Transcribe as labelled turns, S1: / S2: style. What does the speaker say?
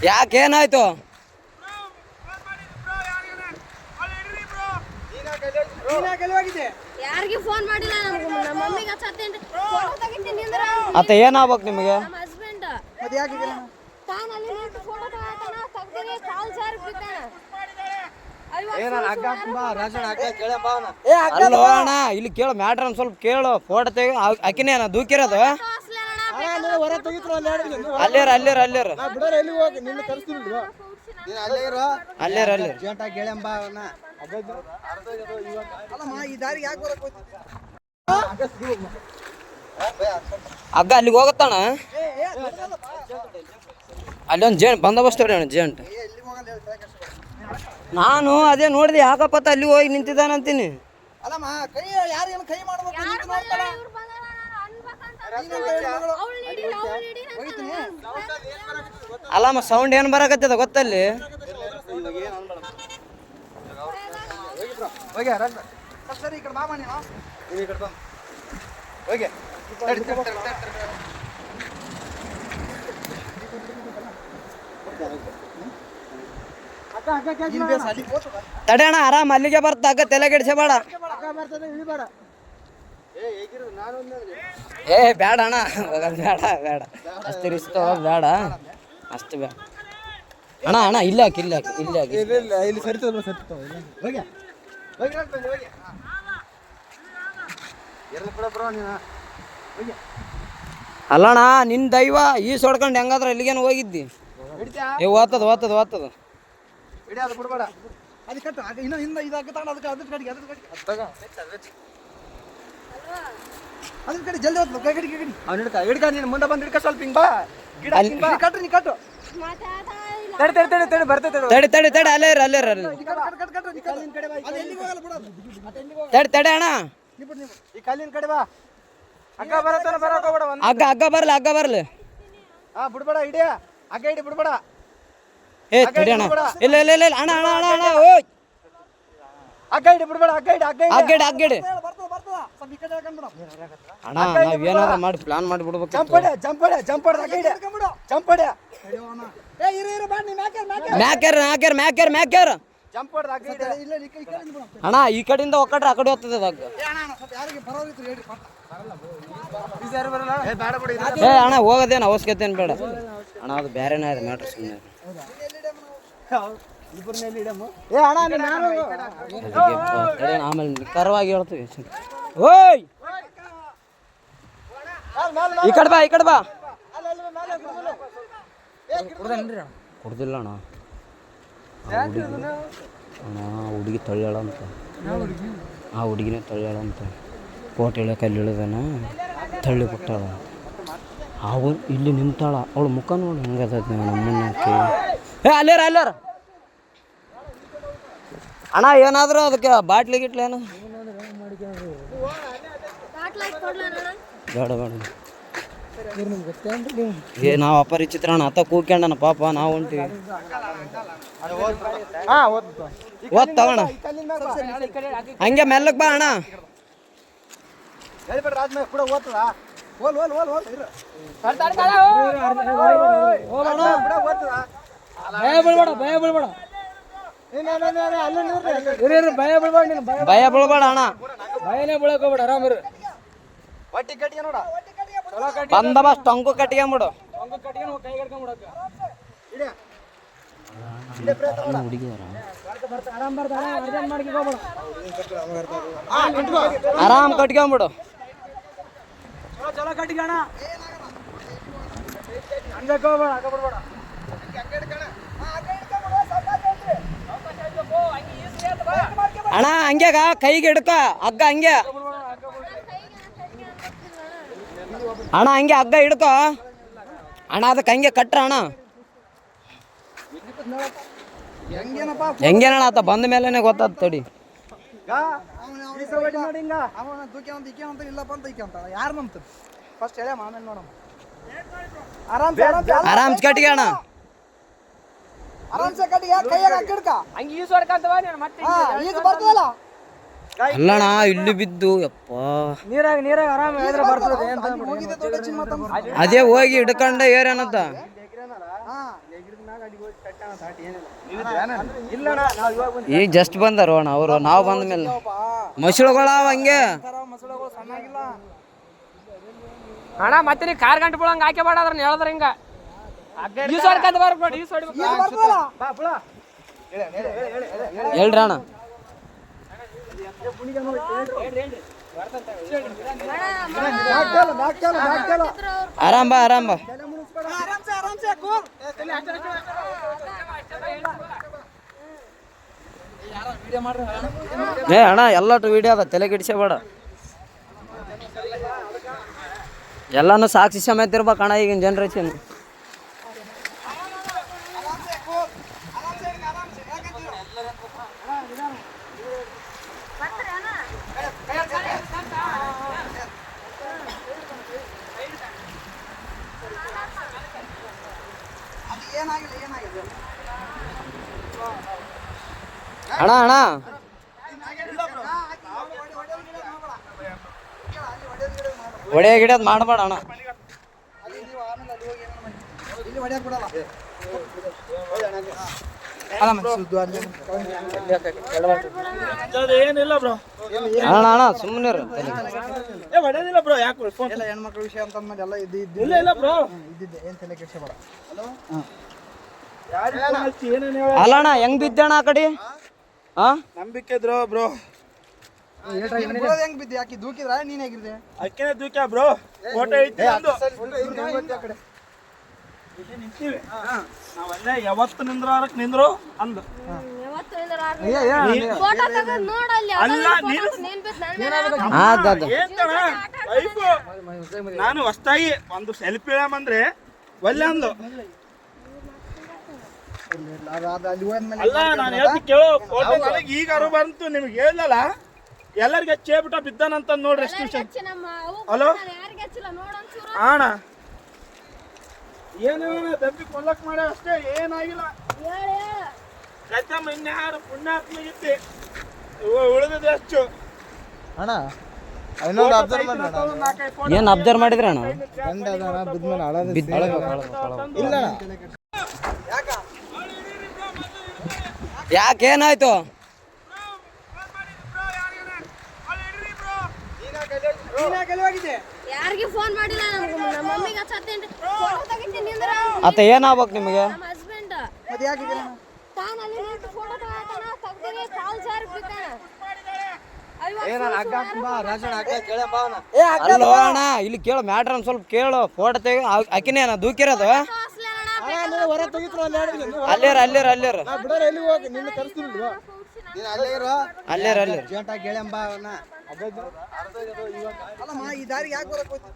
S1: ಯಾಕೇನಾಯ್ತು?
S2: ಯಾರಿಗೆ ಫೋನ್ ಮಾಡಿಲ್ಲ ನಮ್ಮ ಮಮ್ಮಿಗೆ ಹಚ್ಚತ್ತೇನ್ರಿ ಫೋಟೋ ತೆಗಿತೀನಿ ಅಂದ್ರೆ
S1: ಅತ್ತ ಏನಾಗ್ಬೇಕು ನಿಮಗೆ?
S2: ನಮ್ಮ ಹಸ್ಬೆಂಡ್ ಮತ್ತೆ ಯಾಕೆ ತಾನು ಅಲ್ಲಿ ನಿಂತು ಫೋಟೋ ತಗತಾನ ತೆಗ್ದಿನಿ ಕಾಲ್ ಜಾರಿ ಬಿದ್ದಾನ
S1: ಅಲ್ಲೋ ಅಣ್ಣ ಇಲ್ಲಿ ಕೇಳು ಮ್ಯಾಟ್ರ್ ಒಂದು ಸ್ವಲ್ಪ ಕೇಳು. ಫೋಟೋ ತೆಗಿ ಅಕ್ಕಿನೇ ದೂಕಿರೋದು ಅಲ್ಲೇರ ಅಗ್ಗ ಅಲ್ಲಿಗೆ ಹೋಗತ್ತಣ. ಅಲ್ಲಿ ಒಂದು ಜೇಂಟ್ ಬಂದೋಬಸ್ತ್ ಅಣ್ಣ ಜೇಂಟ್. ನಾನು ಅದೇ ನೋಡಿದೆ ಯಾಕಪ್ಪತ್ತ ಅಲ್ಲಿ ಹೋಗಿ ನಿಂತಿದ್ದಾನಂತೀನಿ. ಅಲ್ಲಮ್ಮ ಸೌಂಡ್ ಏನು ಬರಕತ್ತದ ಗೊತ್ತಲ್ಲಿ? ತಡೆಯಣ ಆರಾಮ್ ಅಲ್ಲಿಗೆ ಬರ್ತ ಅಕ್ಕ ತಲೆ ಕೆಡಿಸಬೇಡ. ಏ ಬೇಡ ಅಣ್ಣ ಬೇಡ ಅಷ್ಟು ರಿಸ್ಕ್ ಬೇಡ ಅಷ್ಟು ಬೇಡ ಅಣ್ಣ ಇಲ್ಲ ಹಾಕಿ
S3: ಇಲ್ಲಿ
S1: ಅಲ್ಲಣ್ಣ ನಿನ್ ದೈವ ಈ ಸೊಡ್ಕೊಂಡು ಹೆಂಗಾದ್ರ ಎಲ್ಲಿಗೇನು ಹೋಗಿದ್ದಿ? ಏ ಓದ್ತದ
S3: ಬಿಡ್ಬೇಡ ಅದು ಕಟ್ಟು ಇನ್ನು ಇದಾಗಿ ತಗೊಂಡು ಅದಕ್ಕೆ ಕಡೆ ಜಲ್ದಿ ಹೋಗ್ತು ಕೈ ಕಡೆ ಹಿಡ್ಕ ನೀನು ಮುಂದೆ ಬಂದು ಹಿಡ್ಕ ಸ್ವಲ್ಪ ಹಿಂಗ್ ಬಾ ಗಿಡ ಕಟ್ರಿ ನೀ ಕಟ್ಟು ತಡಿ ಬರ್ತೈತೆ
S1: ತಡಿ ಅಲ್ಲೇ ತಡಿ ಅಣ್ಣ
S3: ಈ ಕಲ್ಲಿನ ಕಡೆ ಬಾ ಅಗ್ಗ ಬರತ್ತಾನ ಬರಕ ಹೋಗ್ಬೇಡ
S1: ಅಗ್ಗ ಬರ್ಲಿ
S3: ಹಾ ಬಿಡ್ಬೇಡ ಹಿಡಿಯ ಅಗ್ಗ ಹಿಡಿ ಬಿಡ್ಬೇಡ.
S1: ಏ ತಡಿ ಅಣ್ಣ ಇಲ್ಲ ಅಣ್ಣ ಓಯ್
S3: ಅಗ್ಗ ಹಿಡಿ ಬಿಡ್ಬೇಡ
S1: ಅಗ್ಗಡಿ ಅಣ್ಣ ನಾವ್ ಏನಾರ ಮಾಡಿ ಪ್ಲಾನ್ ಮಾಡಿ ಬಿಡ್ಬೇಕು. ಮ್ಯಾಕ್ಯಾರ ಅಣ್ಣ ಈ ಕಡೆಯಿಂದ ಒಕ್ಕಟ್ರೆ ಆ ಕಡೆ ಹೋಗ್ತದೆ ಅದಾಗ. ಏ ಅಣ್ಣ ಹೋಗೋದೇನು ಅವಶ್ಯಕತೆ ಏನು ಬೇಡ ಅಣ್ಣ, ಅದು ಬೇರೆನೇ ಇದೆ ಮ್ಯಾಟ್ರ್ ಸುಮ್ಮನೆ. ಆಮೇಲೆ ನಿಖರವಾಗಿ ಹೇಳ್ತೀವಿ. ಓಯ್ ಈ ಕಡೆ ಬಾ ಕೊಡ್ದಿಲ್ಲ ಅಣ್ಣ. ಹುಡುಗಿ ತಳ್ಳ್ಯಾಳ ಅಂತ, ಆ ಹುಡುಗಿನೇ ತಳ್ಳ್ಯಾಳ ಅಂತ. ಕೋಟ್ ಇಳಕ್ಕೆ ಅಲ್ಲಿ ಇಳಿದಾನ ತಳ್ಳಿ ಬಿಟ್ಟಾಳ. ಅವನು ಇಲ್ಲಿ ನಿಂತಾಳ, ಅವಳು ಮುಖ ನೋಡಿ ಹೆಂಗದ ನಮ್ಮನ್ನಕ್ಕೆ. ಏ ಅಲ್ಲೇರ ಅಣ್ಣ ಏನಾದರೂ ಅದಕ್ಕೆ ಬಾಟ್ಲಿ ಗಿಟ್ಲಿ ಏನು ಬೇಡ ಏ ನಾವು ಅಪರಿಚಿತ್ರ ಅಣ್ಣ ಅತ್ತ ಕೂಕ್ಯಣ್ಣ ಪಾಪ ನಾವು ಹೊಂಟಿವಿ. ಓದ್ತಾವಣ್ಣ ಹಂಗೆ ಮೆಲ್ಲಕ್ ಬಾ ಅಣ್ಣ. ಭಯ ಬೀಳ್ಬೇಡ ಅಣ್ಣ,
S3: ಭಯನೇ ಬೀಳಕ್ ಹೋಗ್ಬೇಡ, ಆರಾಮಿರು.
S1: ಬಂದೋಬಸ್ತ್ ಟೊಂಕು ಕಟ್ಕೊಂಬಿಡು. ಆರಾಮ್ ಕಟ್ಕೊಂಬಿಡು.
S3: ಚಲೋ ಕಟ್ಟಿಗಣ
S1: ಅಣ್ಣ ಹಂಗ್ಯಾಗ ಕೈಗೆ ಹಿಡ್ಕ ಹಗ್ಗ ಹಂಗೆ ಅಣ್ಣ, ಹಂಗೆ ಹಗ್ಗ ಹಿಡ್ಕೋ ಅಣ್ಣ, ಅದಕ್ಕೆ ಹಂಗೆ ಕಟ್ರ ಅಣ್ಣ. ಹೆಂಗೇನಣ್ಣ ಆತ ಬಂದ ಮೇಲೆನೆ ಗೊತ್ತಾದ ತಡಿ. ಆರಾಮ್ ಕಟ್ಟಿಗೆ ಅಣ್ಣ. ಅಲ್ಲಣ್ಣ ಇಲ್ಲಿ ಬಿದ್ದು ಯಪ್ಪ
S3: ನೀರಾಗ ಆರಾಮ ಬರ್ತದೆ.
S1: ಅದೇ ಹೋಗಿ ಹಿಡ್ಕೊಂಡ ಏರೇನತ್ತ
S3: ಇಲ್ಲಣ್ಣ ನಾವು ಇವಾಗ ಬಂದು
S1: ಈಗ ಜಸ್ಟ್ ಬಂದಾರ ಅಣ್ಣ ಅವರು, ನಾವು ಬಂದ ಮೇಲೆ ಮಸುಳುಗಳವ ಹಂಗೆ.
S3: ಮಸೂಳಗಳು ಸಣ್ಣಾಗಿಲ್ಲ.
S4: ಅಣ್ಣ ಮತ್ತೆ ನೀ ಕಾರ್ ಗಂಟೆ ಬಿಡಂಗ ಹಾಕಿ ಬೇಡ ಅದ್ರ ಹೇಳಿದ್ರ ಹಿಂಗ ಈ ಸೊಡ್ಕಂತ ಬರ್ಬೇಕು ನೋಡಿ, ಈ ಸೊಡ್
S3: ಬಾ ಬುಳ
S1: ಹೇಳ್ರಿ ಅಣ್ಣ. ಆರಾಮ್ ಬಾ ಆರಾಮ್ ಬಾ. ಏ ಅಣ್ಣ ಎಲ್ಲಟು ವಿಡಿಯೋ ಅದ, ತಲೆ ಕೆಡಿಸಬೇಡ. ಎಲ್ಲಾನು ಸಾಕ್ಷಿ ಸಮೇತ ಇರ್ಬೇಕು ಅಣ್ಣ ಈಗಿನ ಜನ್ರೇಷನ್. ಅಣ್ಣ ಅಣ್ಣ ಒಡೆ ಗಿಡದ್ ಮಾಡಬೇಡ ಅಣ್ಣ.
S3: ಏನಿಲ್ಲ ಬ್ರೋ,
S1: ಅಣ್ಣ ಅಣ್ಣ ಸುಮ್ಮನೆ
S3: ಹೊಡೆದಿಲ್ಲ ಬ್ರೋ. ಯಾಕೆ ಫೋನ್
S5: ಹೆಣ್ಮಕ್ಳ ವಿಷಯ ಅಂತಂದ್ಮೇಲೆ ಎಲ್ಲ
S3: ಇಲ್ಲ ಇಲ್ಲ ಬ್ರೋ,
S5: ಇದ್ದಿದ್ದೆ ಏನ್ ತಲೆ ಕೆಡ್ಸಬೇಡ.
S3: ಏನೇನು ಹೇಳ
S1: ಅಲ್ಲ ಅಣ್ಣ ಹೆಂಗ್ ಬಿದ್ದಣ್ಣ ಆ ಕಡೆ? ಹಾ
S3: ನಂಬಿಕೆ ಇದ್ರು ಬ್ರೋ.
S5: ಹೆಂಗ್ ಬಿದ್ದೆ? ಯಾಕೆ ದೂಕಿದ್ರ ನೀನ್ ಹೇಗಿದ್ದೆ?
S3: ಅಕ್ಕೇನೆ ದೂಕ್ಯ ಬ್ರೋ. ಫೋಟೋ ಐತಿ ಒಂದು. ಇಲ್ಲಿ ನಿಂತೀವಿ ನಾವಲ್ಲೇ ಯಾವತ್ತು ನಿಂದ್ರಾರಕ್ ನಿಂದ್ರು ಅಂದು.
S2: ಫೋಟೋ ತೆಗೆದು ನೋಡಲ್ಲಿ
S3: ಅಲ್ಲ ನೀನು ಏನ್ತಣ ಲೈಫು. ನಾನು ಹೊಸ್ತಾಗಿ ಒಂದು ಸೆಲ್ಫಿ ಇಳಮಂದ್ರೆ ಒಲ್ಲೆ ಅಂದು.
S5: ಅಲ್ಲಿ ಹೋದ್ಮೇಲೆ
S3: ಅಲ್ಲ ನಾನು ಹೇಳ್ತಿ ಕೇಳೋ, ಫೋಟೋ ನನಗೆ ಈಗ ಅರು ಬಂತು, ನಿಮ್ಗೆ ಹೇಳಲ್ಲ ಎಲ್ಲರಿಗೆ ಚೇಬಿಟ ಬಿದ್ದಾನಂತ ನೋಡ್ರಿ ಎಷ್ಟು ವಿಷಯ. ಹಲೋ ಅಣ್ಣ, ಏನೇನ ದಬ್ಬಿ ಕೊಲ್ಲಕ್ ಮಾಡ ಅಷ್ಟೇ, ಏನಾಗಿಲ್ಲ. ಕತ್ತಮ್ಮ ಇನ್ಯಾರು ಪುಣ್ಯಾತ್ಮಗಿತ್ತಿ ಉಳಿದಿದೆ ಅಷ್ಟು.
S5: ಅಣ್ಣ ಇನ್ನೊಂದು ಅಬ್ಸರ್ವ್
S1: ಏನ್ ಅಬ್ಸರ್ವ್ ಮಾಡಿದ್ರಿ ಅಣ್ಣ?
S5: ಗಂಡ ಅದಾನ ಬಿದ್ಮೇಲೆ ಅಳೋದು
S3: ಇಲ್ಲ
S1: ಯಾಕೇನಾಯ್ತು?
S2: ಯಾರಿಗೆ ಫೋನ್ ಮಾಡಿಲ್ಲ, ನಮ್ಮ ಮಮ್ಮಿಗೆ ಹಚ್ಚತ್ತೇನ್ರಿ. ಫೋಟೋ ತೆಗಿತೀನಿ ಅಂದ್ರ
S1: ಅತ್ತ ಏನಾಗ್ಬೇಕು ನಿಮಗೆ?
S2: ನಮ್ಮ ಹಸ್ಬೆಂಡ್
S5: ಮತ್ತೆ ಯಾಕೆ
S2: ತಾನಲ್ಲಿ ನಿಂತು ಫೋಟೋ ತಗೋತಾನ, ತೆಗ್ದಿನಿ ಕಾಲ್ ಜಾರಿ ಬಿದ್ದಾನ.
S1: ಅಲ್ಲೋ ಅಣ್ಣ ಇಲ್ಲಿ ಕೇಳು ಮ್ಯಾಟ್ರ್ ಒಂದ್ ಸ್ವಲ್ಪ ಕೇಳು. ಫೋಟೋ ತೆಗಿ ಆಕಿನೇ ದೂಕಿರೋದು. ಅಲ್ಲೇರ ಅಲ್ಲೇರ ಅಲ್ಲೇರ
S5: ಎಲ್ಲಿ ಹೋಗಿ ನಿನ್ನ ಕರ್ಸ್ತೀನಿ
S1: ಅಲ್ಲೇರ ಅಲ್ಲೇರ
S5: ಜೇಂಟ ಗೆಳೆಯಂಬ ಅವನ್ನ. ಅಲ್ಲಮ್ಮ ಈ ದಾರಿಗೆ ಯಾಕೆ ಬರಕ್ ಹೋಗ್ತಿ?